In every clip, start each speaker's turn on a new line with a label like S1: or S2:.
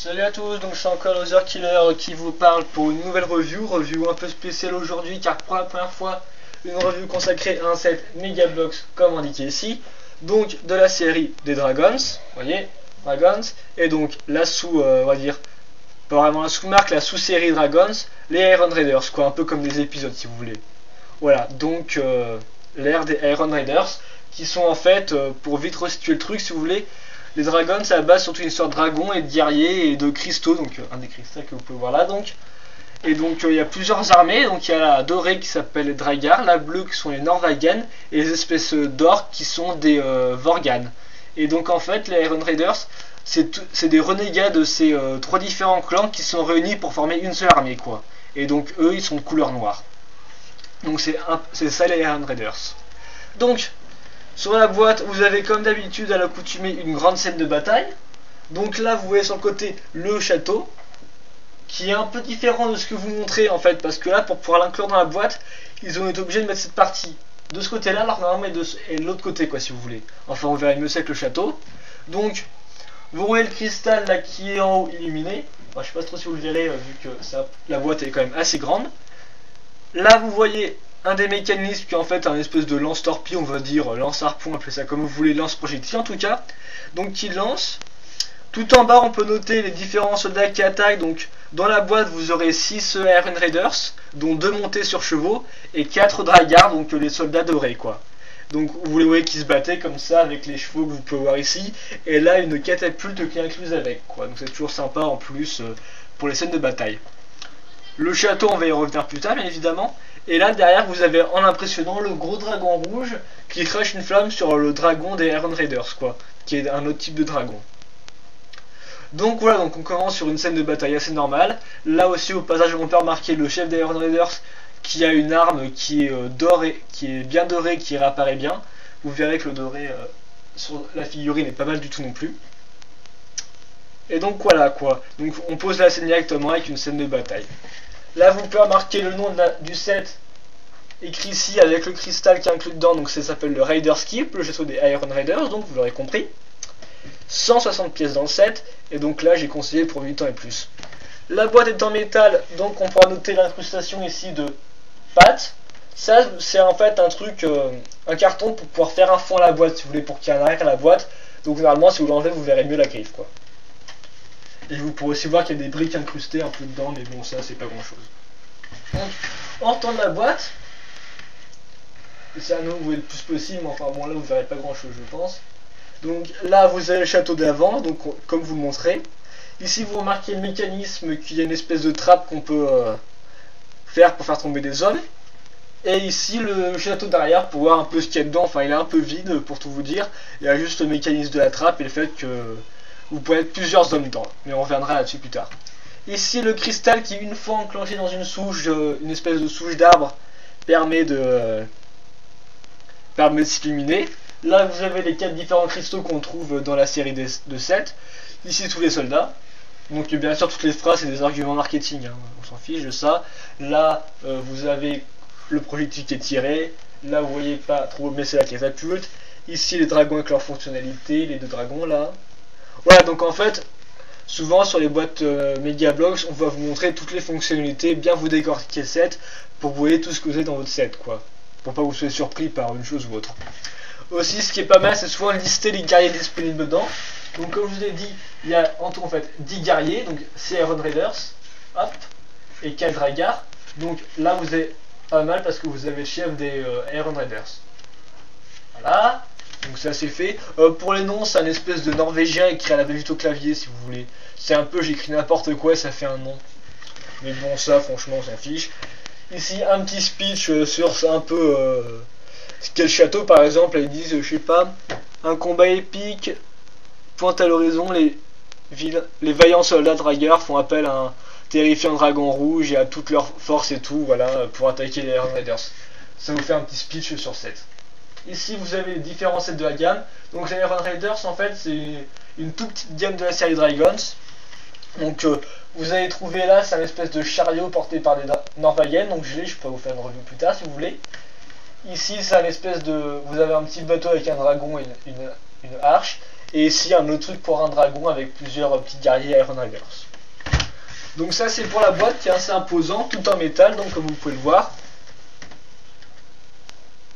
S1: Salut à tous, donc c'est encore Loser Killer qui vous parle pour une nouvelle review un peu spéciale aujourd'hui car pour la première fois une review consacrée à un set Megablox comme indiqué ici, donc de la série des Dragons, vous voyez, Dragons, et donc la on va dire, pas vraiment la sous-marque, la sous-série Dragons, les Iron Raiders, quoi, un peu comme des épisodes si vous voulez. Voilà, donc l'ère des Iron Raiders, qui sont en fait, pour vite resituer le truc si vous voulez, les dragons, c'est à la base surtout une histoire de dragons et de guerriers et de cristaux, donc un des cristaux que vous pouvez voir là donc. Et donc il y a plusieurs armées, donc il y a la dorée qui s'appelle les Dragar, la bleue qui sont les Norvagan, et les espèces d'or qui sont des Vorgan. Et donc en fait les Iron Raiders, c'est des renégats de ces trois différents clans qui sont réunis pour former une seule armée quoi. Et donc eux ils sont de couleur noire. Donc c'est ça les Iron Raiders. Donc sur la boîte, vous avez comme d'habitude à l'accoutumée une grande scène de bataille. Donc là, vous voyez sur le côté le château, qui est un peu différent de ce que vous montrez en fait, parce que là, pour pouvoir l'inclure dans la boîte, ils ont été obligés de mettre cette partie de ce côté-là, alors normalement, et de l'autre côté, quoi, si vous voulez. Enfin, on verra mieux ça avec le château. Donc, vous voyez le cristal là qui est en haut illuminé. Enfin, je sais pas trop si vous le verrez, vu que la boîte est quand même assez grande. Là, vous voyez un des mécanismes qui est en fait un espèce de lance-torpille, on va dire, lance-harpon, appelez ça comme vous voulez, lance-projectile en tout cas, donc qui lance. Tout en bas on peut noter les différents soldats qui attaquent, donc dans la boîte vous aurez 6 Iron Raiders, dont 2 montés sur chevaux, et 4 Dragars, donc les soldats dorés quoi. Donc vous les voyez qui se battaient comme ça avec les chevaux que vous pouvez voir ici, et là une catapulte qui est incluse avec quoi, donc c'est toujours sympa en plus pour les scènes de bataille. Le château on va y revenir plus tard bien évidemment. Et là derrière vous avez en impressionnant le gros dragon rouge qui crache une flamme sur le dragon des Iron Raiders quoi, qui est un autre type de dragon. Donc voilà, donc on commence sur une scène de bataille assez normale. Là aussi au passage on peut remarquer le chef des Iron Raiders qui a une arme qui est dorée, qui est bien dorée, qui réapparaît bien. Vous verrez que le doré sur la figurine est pas mal du tout non plus. Et donc voilà quoi, donc on pose la scène directement avec une scène de bataille. Là vous pouvez remarquer le nom du set écrit ici avec le cristal qui est inclus dedans, donc ça s'appelle le Raider's Keep, le château des Iron Raiders, donc vous l'aurez compris. 160 pièces dans le set, et donc là j'ai conseillé pour 8 ans et plus. La boîte est en métal, donc on pourra noter l'incrustation ici de pâte. Ça c'est en fait un truc, un carton pour pouvoir faire un fond à la boîte si vous voulez, pour qu'il y ait un arrière à la boîte. Donc normalement si vous l'enlevez vous verrez mieux la griffe quoi. Et vous pourrez aussi voir qu'il y a des briques incrustées un peu dedans, mais bon ça c'est pas grand chose. Donc en retournant la boîte, c'est à nous vous voyez le plus possible, mais enfin bon là vous verrez pas grand chose je pense. Donc là vous avez le château d'avant, donc comme vous le montrez. Ici vous remarquez le mécanisme qu'il y a une espèce de trappe qu'on peut faire pour faire tomber des hommes. Et ici le château derrière pour voir un peu ce qu'il y a dedans, enfin il est un peu vide pour tout vous dire. Il y a juste le mécanisme de la trappe et le fait que vous pouvez être plusieurs hommes dedans, mais on reviendra là-dessus plus tard. Ici le cristal qui une fois enclenché dans une souche, une espèce de souche d'arbre, permet de s'illuminer. Là vous avez les 4 différents cristaux qu'on trouve dans la série de 7. Ici tous les soldats. Donc bien sûr toutes les phrases c'est des arguments marketing, hein, on s'en fiche de ça. Là vous avez le projectile qui est tiré. Là vous voyez pas trop mais c'est la catapulte. Ici les dragons avec leur fonctionnalité, les 2 dragons là. Voilà, donc en fait, souvent sur les boîtes Megablox, on va vous montrer toutes les fonctionnalités, bien vous décortiquer le set, pour que vous voyez tout ce que vous avez dans votre set, quoi. Pour pas que vous soyez surpris par une chose ou autre. Aussi, ce qui est pas mal, c'est souvent lister les guerriers disponibles dedans. Donc comme je vous ai dit, il y a en tout en fait 10 guerriers, donc c'est Iron Raiders, hop, et 4 Dragars. Donc là vous avez pas mal parce que vous avez le chef des Iron Raiders. Voilà. Donc ça c'est fait. Pour les noms, c'est un espèce de norvégien écrit à la va-vite au clavier si vous voulez. C'est un peu, j'écris n'importe quoi, ça fait un nom. Mais bon, ça franchement on s'en fiche. Ici un petit speech sur un peu ce qu'est le château par exemple. Ils disent, je sais pas, un combat épique pointe à l'horizon, les vaillants soldats dragueurs font appel à un terrifiant dragon rouge et à toute leur force et tout, voilà, pour attaquer les Iron Raiders. Ça vous fait un petit speech sur 7. Ici vous avez les différents sets de la gamme. Donc les Iron Raiders en fait c'est une toute petite gamme de la série Dragons. Donc vous allez trouver là c'est un espèce de chariot porté par des Norvagiennes. Donc je peux vous faire une review plus tard si vous voulez. Ici c'est un espèce de, vous avez un petit bateau avec un dragon et une arche. Et ici un autre truc pour un dragon avec plusieurs petits guerriers Iron Dragons. Donc ça c'est pour la boîte qui est assez imposant, tout en métal, donc comme vous pouvez le voir.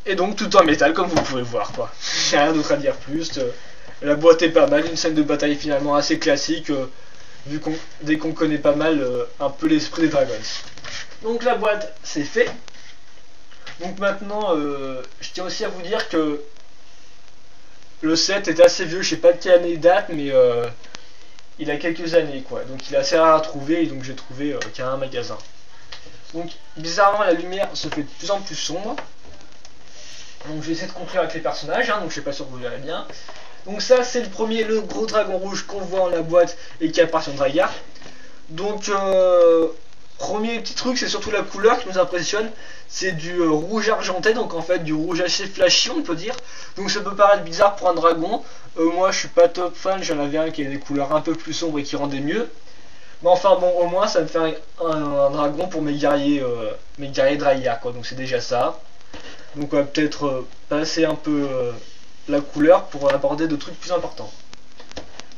S1: Et donc tout en métal comme vous pouvez le voir quoi. J'ai rien d'autre à dire plus. La boîte est pas mal, une scène de bataille finalement assez classique, vu qu'on dès qu'on connaît pas mal un peu l'esprit des dragons. Donc la boîte c'est fait. Donc maintenant je tiens aussi à vous dire que le set est assez vieux, je sais pas de quelle année il date, mais il a quelques années quoi. Donc il est assez rare à trouver, et donc j'ai trouvé qu'il y a un magasin. Donc bizarrement la lumière se fait de plus en plus sombre. Donc je vais essayer de conclure avec les personnages, hein, donc je sais pas sûr que vous verrez bien. Donc ça c'est le premier, le gros dragon rouge qu'on voit en la boîte et qui appartient au Drygar. Donc premier petit truc, c'est surtout la couleur qui nous impressionne. C'est du rouge argenté, donc en fait du rouge assez flashy on peut dire. Donc ça peut paraître bizarre pour un dragon. Moi je suis pas top fan, j'en avais un qui avait des couleurs un peu plus sombres et qui rendait mieux. Mais enfin bon, au moins ça me fait un dragon pour mes guerriers Drygar quoi, donc c'est déjà ça. Donc on va peut-être passer un peu la couleur pour aborder de trucs plus importants.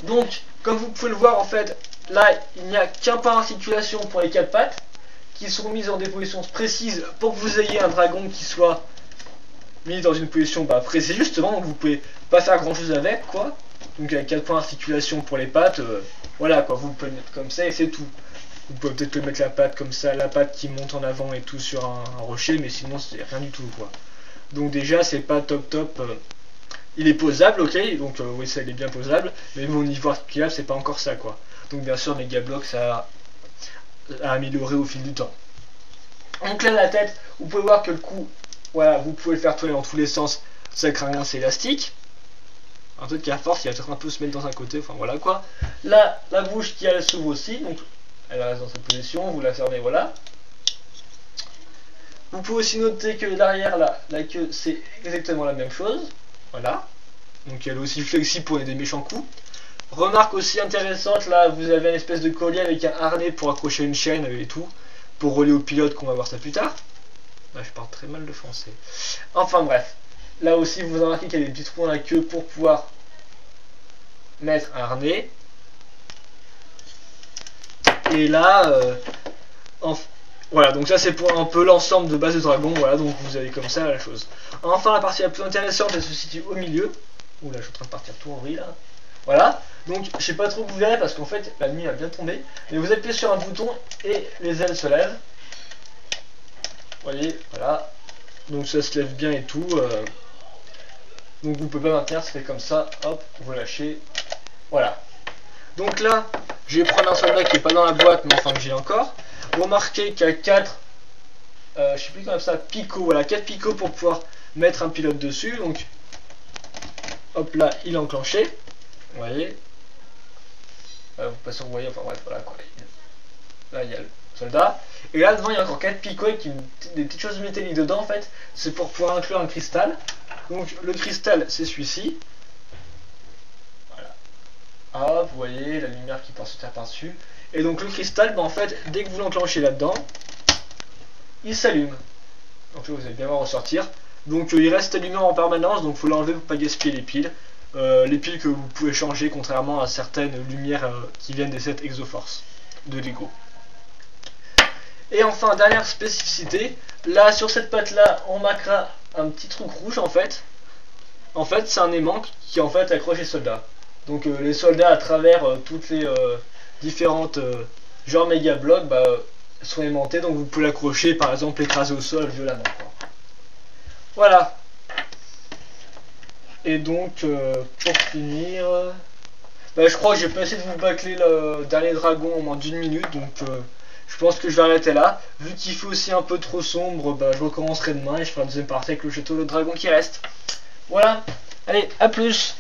S1: Donc comme vous pouvez le voir en fait, là il n'y a qu'un pas d'articulation pour les 4 pattes qui sont mises dans des positions précises pour que vous ayez un dragon qui soit mis dans une position précise justement, donc vous pouvez pas faire grand chose avec quoi. Donc il y a 4 points d'articulation pour les pattes, voilà quoi, vous pouvez le mettre comme ça et c'est tout. Vous pouvez peut-être le mettre la patte comme ça, la patte qui monte en avant et tout sur un rocher, mais sinon c'est rien du tout quoi. Donc déjà c'est pas top. Il est posable, ok, donc oui ça il est bien posable, mais au niveau articulable c'est pas encore ça quoi. Donc bien sûr Megablox ça a amélioré au fil du temps. Donc là la tête, vous pouvez voir que le cou, voilà, vous pouvez le faire tourner dans tous les sens, ça craint rien, c'est élastique. Un truc qui a force, il va peut-être un peu se mettre dans un côté, enfin voilà quoi. Là la bouche qui elle s'ouvre aussi, donc elle reste dans cette position, vous la fermez, voilà. Vous pouvez aussi noter que derrière la queue c'est exactement la même chose, voilà. Donc elle est aussi flexible pour des méchants coups. Remarque aussi intéressante, là vous avez une espèce de collier avec un harnais pour accrocher une chaîne et tout, pour relier au pilote, qu'on va voir ça plus tard. Là je parle très mal de français. Enfin bref, là aussi vous remarquez qu'il y a des petits trous dans la queue pour pouvoir mettre un harnais. Et là, voilà, donc ça c'est pour un peu l'ensemble de base de dragon, voilà, donc vous avez comme ça la chose. Enfin la partie la plus intéressante, elle se situe au milieu. Ouh là je suis en train de partir tout en vrille là. Voilà, donc je sais pas trop que vous verrez parce qu'en fait la nuit va bien tomber. Mais vous appuyez sur un bouton et les ailes se lèvent. Vous voyez, voilà. Donc ça se lève bien et tout. Donc vous pouvez pas maintenir, ça fait comme ça, hop, vous lâchez. Voilà. Donc là, je vais prendre un soldat qui est pas dans la boîte, mais enfin que j'ai encore. Vous remarquez qu'il y a 4, je sais plus comment ça, picots, voilà, 4 picots pour pouvoir mettre un pilote dessus. Donc, hop là, il est enclenché. Vous voyez. Vous passez, vous voyez, enfin bref, voilà quoi. Là, il y a le soldat. Et là, devant, il y a encore 4 picots avec des petites choses métalliques dedans, en fait. C'est pour pouvoir inclure un cristal. Donc, le cristal, c'est celui-ci. Ah, vous voyez la lumière qui passe par-dessus. Et donc le cristal, en fait, dès que vous l'enclenchez là-dedans, il s'allume. Donc là, vous allez bien voir ressortir. Donc il reste allumé en permanence, donc il faut l'enlever pour ne pas gaspiller les piles. Les piles que vous pouvez changer, contrairement à certaines lumières qui viennent des sets Exoforce de Lego. Et enfin, dernière spécificité, là sur cette patte-là, on marquera un petit truc rouge en fait. En fait, c'est un aimant qui en fait accroche les soldats. Donc les soldats à travers toutes les différentes genre Megablox sont aimantés, donc vous pouvez l'accrocher, par exemple l'écraser au sol violemment quoi. Voilà. Et donc pour finir, je crois que j'ai pas essayé de vous bâcler le dernier dragon en moins d'une minute, donc je pense que je vais arrêter là. Vu qu'il fait aussi un peu trop sombre, je recommencerai demain et je ferai la deuxième partie avec le château de dragon qui reste. Voilà, allez, à plus.